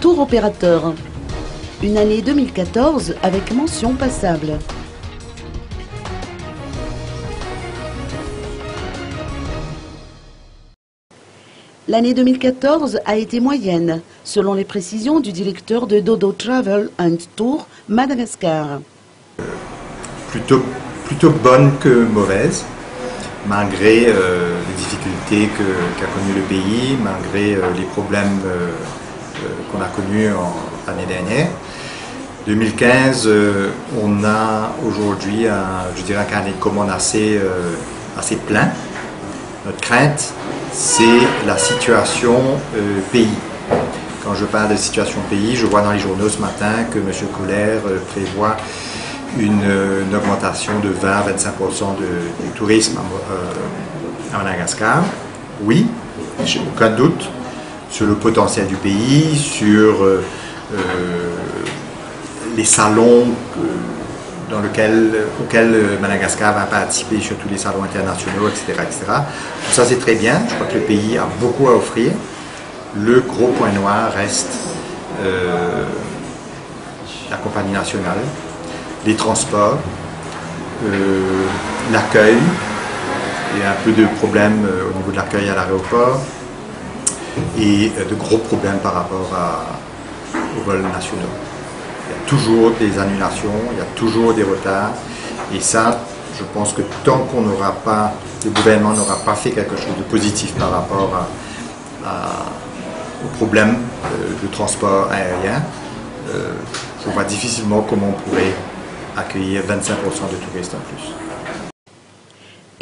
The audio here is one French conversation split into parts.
tour opérateur. Une année 2014 avec mention passable. L'année 2014 a été moyenne, selon les précisions du directeur de Dodo Travel and Tour Madagascar. Plutôt bonne que mauvaise, malgré les difficultés qu'a connues le pays, malgré les problèmes qu'on a connus l'année dernière. 2015, on a aujourd'hui je dirais, un carnet de commandes assez plein. Notre crainte, c'est la situation pays. Quand je parle de situation pays, je vois dans les journaux ce matin que M. Colère prévoit une augmentation de 20 à 25% du tourisme à Madagascar. Oui, j'ai aucun doute sur le potentiel du pays, sur les salons auxquels Madagascar va participer, sur tous les salons internationaux, etc. etc. Tout ça, c'est très bien. Je crois que le pays a beaucoup à offrir. Le gros point noir reste la compagnie nationale, les transports, l'accueil. Il y a un peu de problèmes au niveau de l'accueil à l'aéroport et de gros problèmes par rapport aux vols nationaux. Il y a toujours des annulations, il y a toujours des retards et ça, je pense que tant qu'on n'aura pas, le gouvernement n'aura pas fait quelque chose de positif par rapport aux problèmes de transport aérien, je vois difficilement comment on pourrait accueillir 25% de touristes en plus.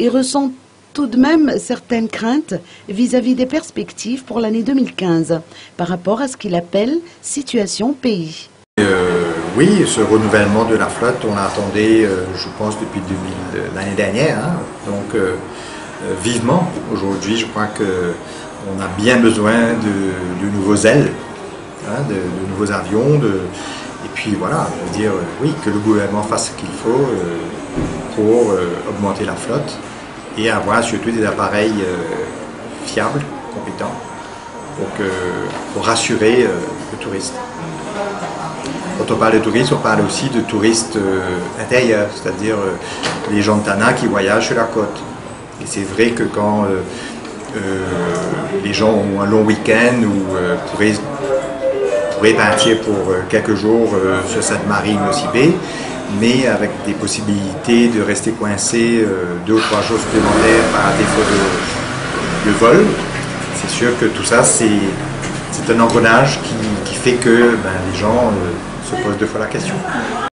Il ressent tout de même certaines craintes vis-à-vis des perspectives pour l'année 2015 par rapport à ce qu'il appelle situation pays. Oui, ce renouvellement de la flotte, on l'attendait, je pense, depuis l'année dernière. Hein. Donc, vivement, aujourd'hui, je crois qu'on a bien besoin de nouveaux ailes, hein, de nouveaux avions. Et puis voilà, je veux dire, oui, que le gouvernement fasse ce qu'il faut pour augmenter la flotte et avoir surtout des appareils fiables, compétents, pour rassurer le touriste. Quand on parle de touristes, on parle aussi de touristes intérieurs, c'est-à-dire les gens de Tana qui voyagent sur la côte. Et c'est vrai que quand les gens ont un long week-end ou pourraient partir pour quelques jours sur cette marine aussi baie, mais avec des possibilités de rester coincés 2 ou 3 jours supplémentaires par défaut de vol, c'est sûr que tout ça, c'est un engrenage qui fait que les gens se posent 2 fois la question.